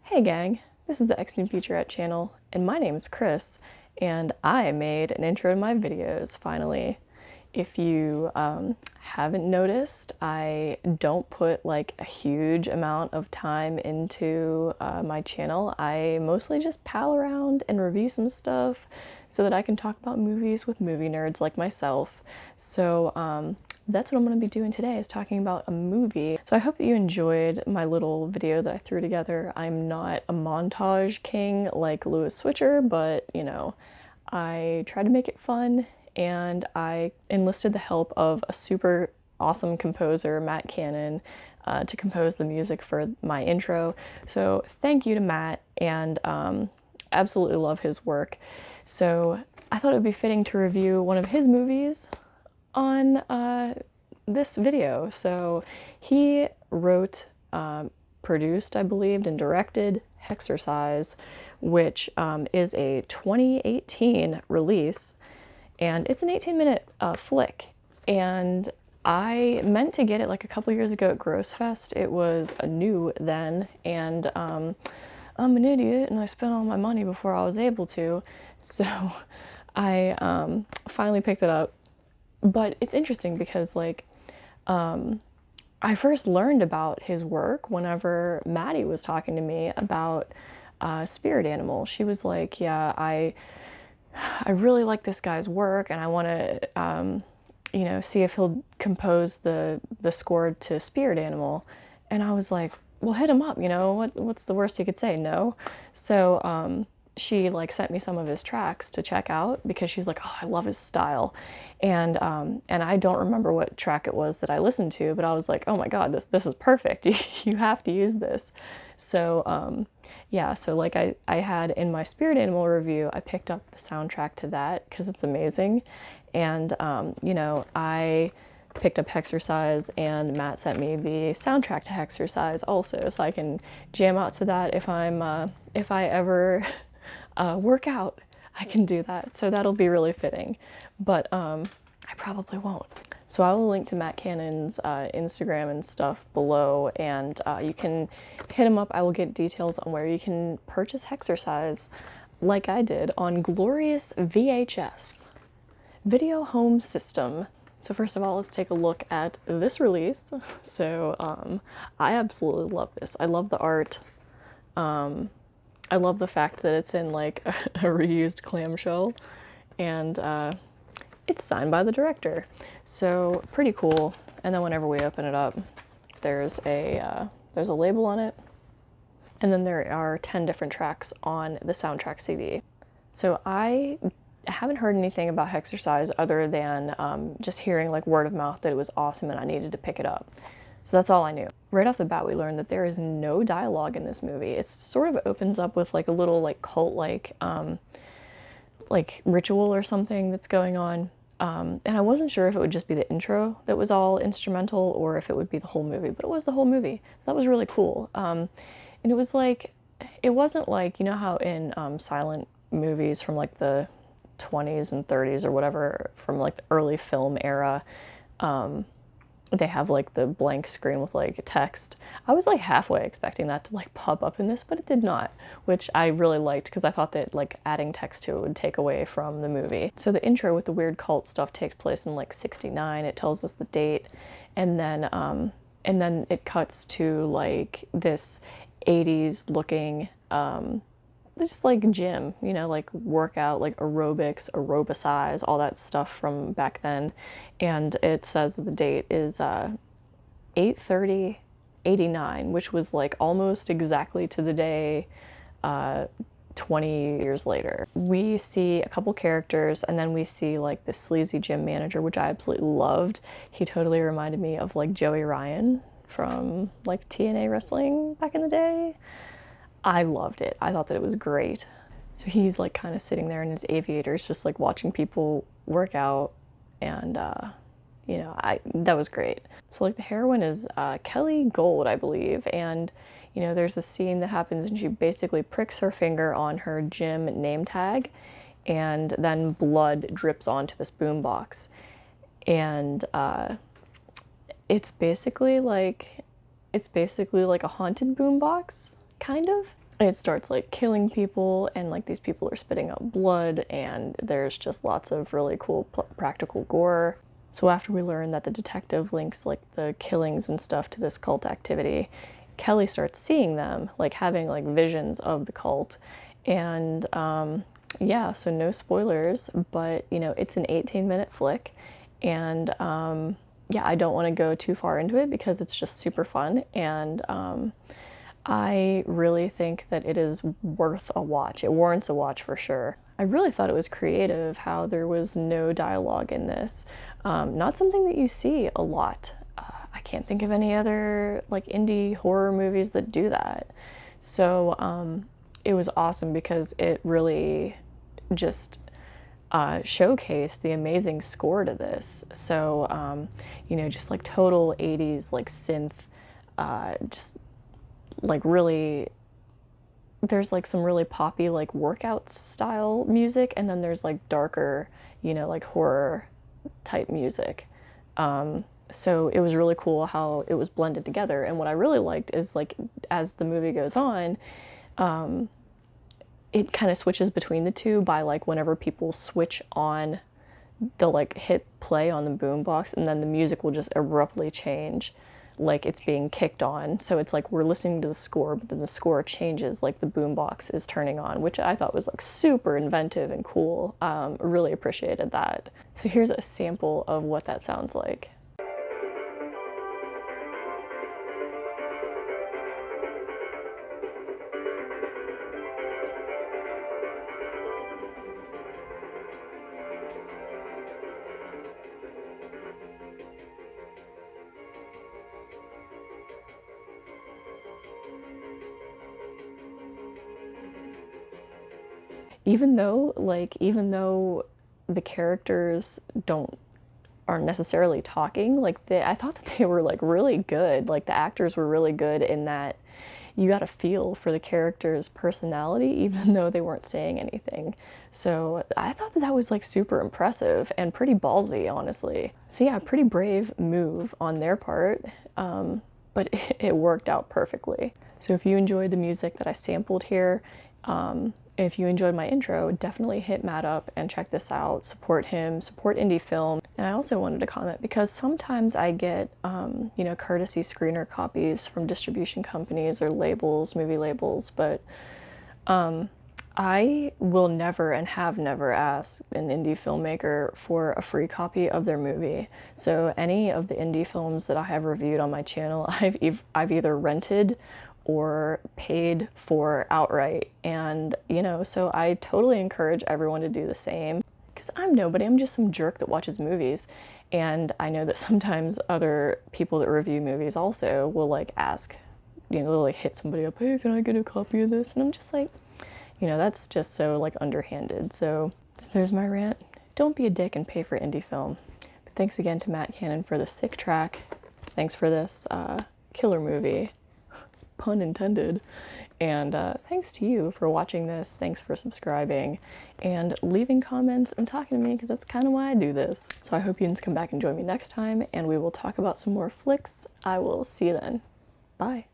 Hey gang, this is the X New Featurette channel, and my name is Chris, and I made an intro to my videos, finally. If you haven't noticed, I don't put like a huge amount of time into my channel. I mostly just pal around and review some stuff so that I can talk about movies with movie nerds like myself. So that's what I'm going to be doing today, is talking about a movie. So I hope that you enjoyed my little video that I threw together. I'm not a montage king like Lewis Switcher, but you know, I tried to make it fun, and I enlisted the help of a super awesome composer, Matt Cannon, to compose the music for my intro. So thank you to Matt, and absolutely love his work. So I thought it would be fitting to review one of his movies on this video. So he wrote, produced, I believed, and directed Hexercise, which is a 2018 release, and it's an 18-minute flick. And I meant to get it like a couple years ago at Grossfest. It was new then, and I'm an idiot and I spent all my money before I was able to, so I finally picked it up. But it's interesting because like I first learned about his work whenever Maddie was talking to me about Spirit Animal. She was like, yeah, I really like this guy's work, and I want to you know, see if he'll compose the score to Spirit Animal. And I was like, well, hit him up, you know, what's the worst he could say? No. So she like sent me some of his tracks to check out because she's like, oh, I love his style. And I don't remember what track it was that I listened to, but I was like, oh my God, this is perfect. You have to use this. So yeah, so like I had in my Spirit Animal review, I picked up the soundtrack to that because it's amazing. And you know, I picked up Hexercise, and Matt sent me the soundtrack to Hexercise also, so I can jam out to that if I ever work out. I can do that, so that'll be really fitting. But I probably won't. So I will link to Matt Cannon's Instagram and stuff below, and you can hit him up. I will get details on where you can purchase Hexercise, like I did, on Glorious VHS, Video Home System. So first of all, let's take a look at this release. So I absolutely love this. I love the art. I love the fact that it's in like a reused clamshell, and it's signed by the director. So pretty cool. And then whenever we open it up, there's a label on it. And then there are 10 different tracks on the soundtrack CD. So I haven't heard anything about Hexercise other than just hearing like word of mouth that it was awesome and I needed to pick it up. So that's all I knew. Right off the bat, we learned that there is no dialogue in this movie. It sort of opens up with like a little like cult-like ritual or something that's going on. And I wasn't sure if it would just be the intro that was all instrumental or if it would be the whole movie, but it was the whole movie. So that was really cool. And it was like, it wasn't like, you know how in silent movies from like the 20s and 30s or whatever, from like the early film era, they have like the blank screen with like text. I was like halfway expecting that to like pop up in this, but it did not, which I really liked because I thought that like adding text to it would take away from the movie. So the intro with the weird cult stuff takes place in like 69. It tells us the date, and then it cuts to like this 80s looking just like gym, you know, like workout, like aerobics, aerobicize, all that stuff from back then. And it says that the date is 8/30/89, which was like almost exactly to the day 20 years later. We see a couple characters, and then we see like this sleazy gym manager, which I absolutely loved. He totally reminded me of like Joey Ryan from like TNA wrestling back in the day. I loved it. I thought that it was great. So he's like kind of sitting there in his aviators, just like watching people work out, and you know, that was great. So like the heroine is Kelly Gold, I believe, and you know, there's a scene that happens and she basically pricks her finger on her gym name tag, and then blood drips onto this boombox, and it's basically like a haunted boombox, kind of. it starts like killing people, and like these people are spitting out blood, and there's just lots of really cool practical gore. So after we learn that the detective links like the killings and stuff to this cult activity, Kelly starts seeing them, like having like visions of the cult. And yeah, so no spoilers, but you know, it's an 18-minute flick. And yeah, I don't want to go too far into it because it's just super fun. And I really think that it is worth a watch. It warrants a watch for sure. I really thought it was creative how there was no dialogue in this. Not something that you see a lot. I can't think of any other like indie horror movies that do that. So it was awesome because it really just showcased the amazing score to this. So you know, just like total 80s like synth, just like really, there's like some really poppy like workout style music, and then there's like darker, you know, like horror type music. So it was really cool how it was blended together. And what I really liked is like as the movie goes on, it kind of switches between the two by like whenever people switch on, they'll like hit play on the boombox, and then the music will just abruptly change like it's being kicked on. So it's like we're listening to the score, but then the score changes like the boombox is turning on, which I thought was like super inventive and cool. Really appreciated that. So here's a sample of what that sounds like. Even though the characters don't aren't necessarily talking, like I thought that they were like really good. Like the actors were really good in that you got a feel for the character's personality even though they weren't saying anything. So I thought that that was like super impressive and pretty ballsy, honestly. So yeah, pretty brave move on their part, but it worked out perfectly. So if you enjoyed the music that I sampled here, if you enjoyed my intro, definitely hit Matt up and check this out. Support him, support indie film. And I also wanted to comment because sometimes I get, you know, courtesy screener copies from distribution companies or labels, movie labels, but I will never and have never asked an indie filmmaker for a free copy of their movie. So any of the indie films that I have reviewed on my channel, I've either rented or paid for outright. And, you know, so I totally encourage everyone to do the same. Because I'm nobody, I'm just some jerk that watches movies. And I know that sometimes other people that review movies also will like ask, you know, they'll like hit somebody up, hey, can I get a copy of this? And I'm just like, you know, that's just so like underhanded. So there's my rant. Don't be a dick and pay for indie film. But thanks again to Matt Cannon for the sick track. Thanks for this killer movie. Pun intended. And thanks to you for watching this. Thanks for subscribing and leaving comments and talking to me, because that's kind of why I do this. So I hope you can come back and join me next time, and we will talk about some more flicks. I will see you then. Bye.